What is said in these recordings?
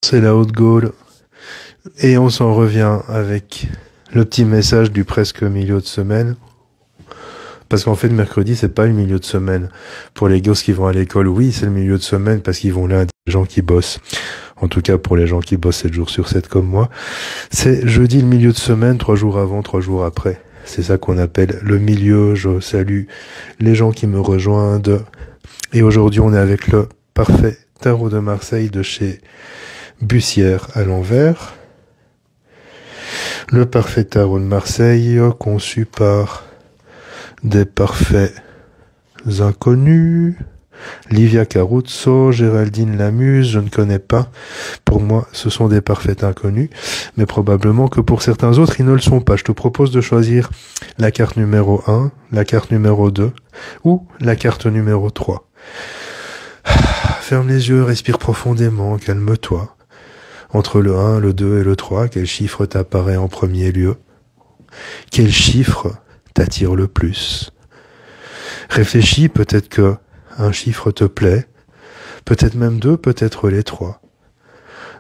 C'est la haute Gaule. Et on s'en revient avec le petit message du presque milieu de semaine. Parce qu'en fait, mercredi, c'est pas le milieu de semaine. Pour les gosses qui vont à l'école, oui, c'est le milieu de semaine parce qu'ils vont là, des gens qui bossent. En tout cas, pour les gens qui bossent 7 jours sur 7 comme moi. C'est jeudi le milieu de semaine, 3 jours avant, 3 jours après. C'est ça qu'on appelle le milieu. Je salue les gens qui me rejoignent. Et aujourd'hui, on est avec le parfait tarot de Marseille de chez Bussière à l'envers. Le parfait tarot de Marseille, conçu par des parfaits inconnus. Livia Caruzzo, Géraldine Lamuse, je ne connais pas. Pour moi, ce sont des parfaits inconnus, mais probablement que pour certains autres, ils ne le sont pas. Je te propose de choisir la carte numéro 1, la carte numéro 2 ou la carte numéro 3. Ferme les yeux, respire profondément, calme-toi. Entre le 1, le 2 et le 3, quel chiffre t'apparaît en premier lieu? Quel chiffre t'attire le plus? Réfléchis, peut-être que un chiffre te plaît, peut-être même 2, peut-être les 3.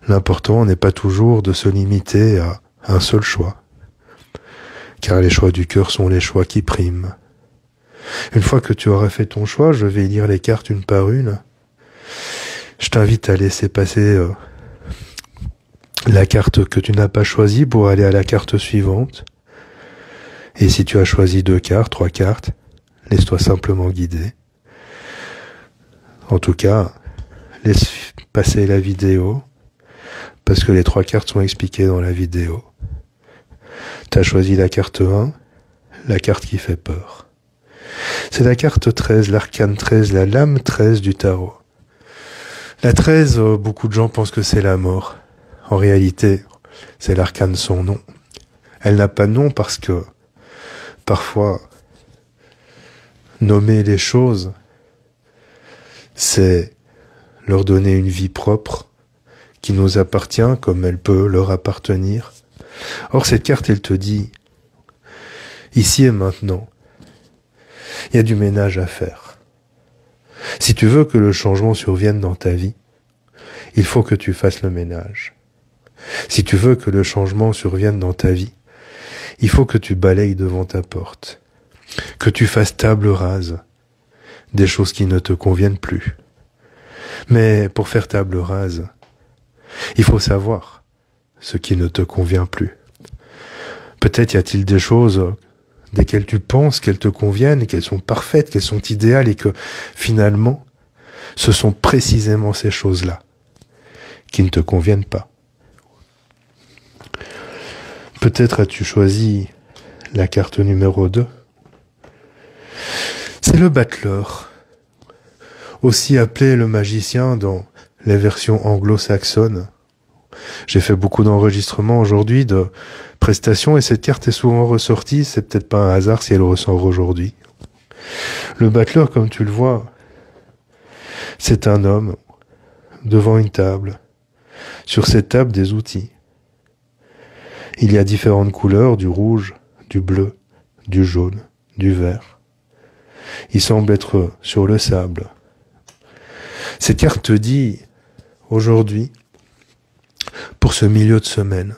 L'important n'est pas toujours de se limiter à un seul choix, car les choix du cœur sont les choix qui priment. Une fois que tu auras fait ton choix, je vais lire les cartes une par une. Je t'invite à laisser passer la carte que tu n'as pas choisie pour aller à la carte suivante. Et si tu as choisi 2 cartes, 3 cartes, laisse-toi simplement guider. En tout cas, laisse passer la vidéo, parce que les 3 cartes sont expliquées dans la vidéo. Tu as choisi la carte 1, la carte qui fait peur. C'est la carte 13, l'arcane 13, la lame 13 du tarot. La 13, beaucoup de gens pensent que c'est la mort. En réalité, c'est l'arcane sans nom. Elle n'a pas de nom parce que, parfois, nommer les choses, c'est leur donner une vie propre qui nous appartient comme elle peut leur appartenir. Or, cette carte, elle te dit, ici et maintenant, il y a du ménage à faire. Si tu veux que le changement survienne dans ta vie, il faut que tu fasses le ménage. Si tu veux que le changement survienne dans ta vie, il faut que tu balayes devant ta porte, que tu fasses table rase des choses qui ne te conviennent plus. Mais pour faire table rase, il faut savoir ce qui ne te convient plus. Peut-être y a-t-il des choses desquelles tu penses qu'elles te conviennent, qu'elles sont parfaites, qu'elles sont idéales et que finalement, ce sont précisément ces choses-là qui ne te conviennent pas. Peut-être as-tu choisi la carte numéro 2. C'est le battleur, aussi appelé le magicien dans les versions anglo-saxonnes. J'ai fait beaucoup d'enregistrements aujourd'hui, de prestations, et cette carte est souvent ressortie. C'est peut-être pas un hasard si elle ressort aujourd'hui. Le battleur, comme tu le vois, c'est un homme devant une table. Sur cette table, des outils. Il y a différentes couleurs, du rouge, du bleu, du jaune, du vert. Il semble être sur le sable. Cette carte te dit, aujourd'hui, pour ce milieu de semaine,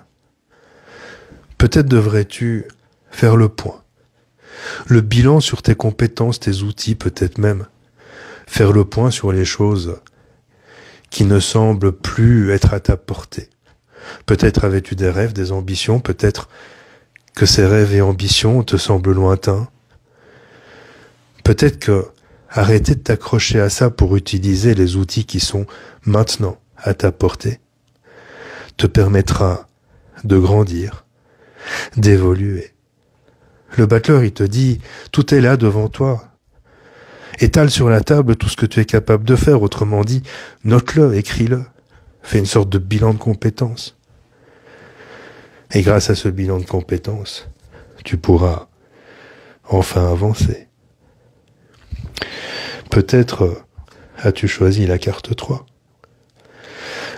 peut-être devrais-tu faire le point. Le bilan sur tes compétences, tes outils, peut-être même faire le point sur les choses qui ne semblent plus être à ta portée. Peut-être avais-tu des rêves, des ambitions, peut-être que ces rêves et ambitions te semblent lointains. Peut-être que arrêter de t'accrocher à ça pour utiliser les outils qui sont maintenant à ta portée te permettra de grandir, d'évoluer. Le battleur, il te dit, tout est là devant toi. Étale sur la table tout ce que tu es capable de faire, autrement dit, note-le, écris-le. Fais une sorte de bilan de compétences. Et grâce à ce bilan de compétences, tu pourras enfin avancer. Peut-être as-tu choisi la carte 3.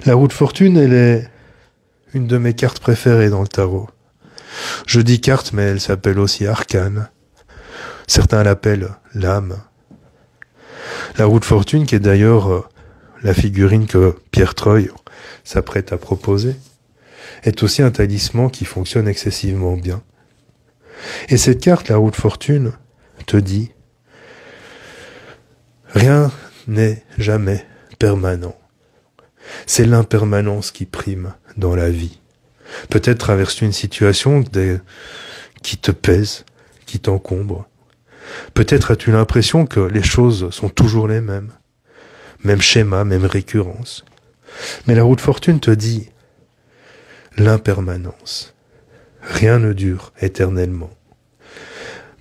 La roue de fortune, elle est une de mes cartes préférées dans le tarot. Je dis carte, mais elle s'appelle aussi arcane. Certains l'appellent l'âme. La roue de fortune, qui est d'ailleurs la figurine que Pierre Troy s'apprête à proposer, est aussi un talisman qui fonctionne excessivement bien. Et cette carte, la roue de fortune, te dit « Rien n'est jamais permanent. C'est l'impermanence qui prime dans la vie. Peut-être traverses-tu une situation qui te pèse, qui t'encombre. Peut-être as-tu l'impression que les choses sont toujours les mêmes. Même schéma, même récurrence. Mais la roue de fortune te dit l'impermanence. Rien ne dure éternellement.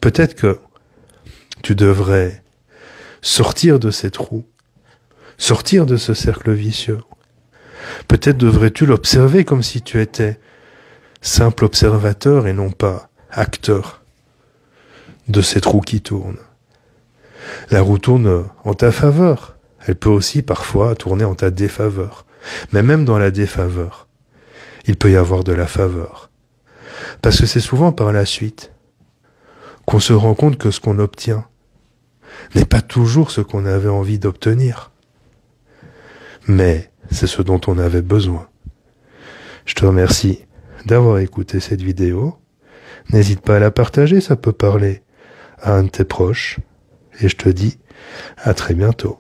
Peut-être que tu devrais sortir de cette roue, sortir de ce cercle vicieux. Peut-être devrais-tu l'observer comme si tu étais simple observateur et non pas acteur de cette roue qui tourne. La roue tourne en ta faveur. Elle peut aussi parfois tourner en ta défaveur. Mais même dans la défaveur, il peut y avoir de la faveur. Parce que c'est souvent par la suite qu'on se rend compte que ce qu'on obtient n'est pas toujours ce qu'on avait envie d'obtenir. Mais c'est ce dont on avait besoin. Je te remercie d'avoir écouté cette vidéo. N'hésite pas à la partager, ça peut parler à un de tes proches. Et je te dis à très bientôt.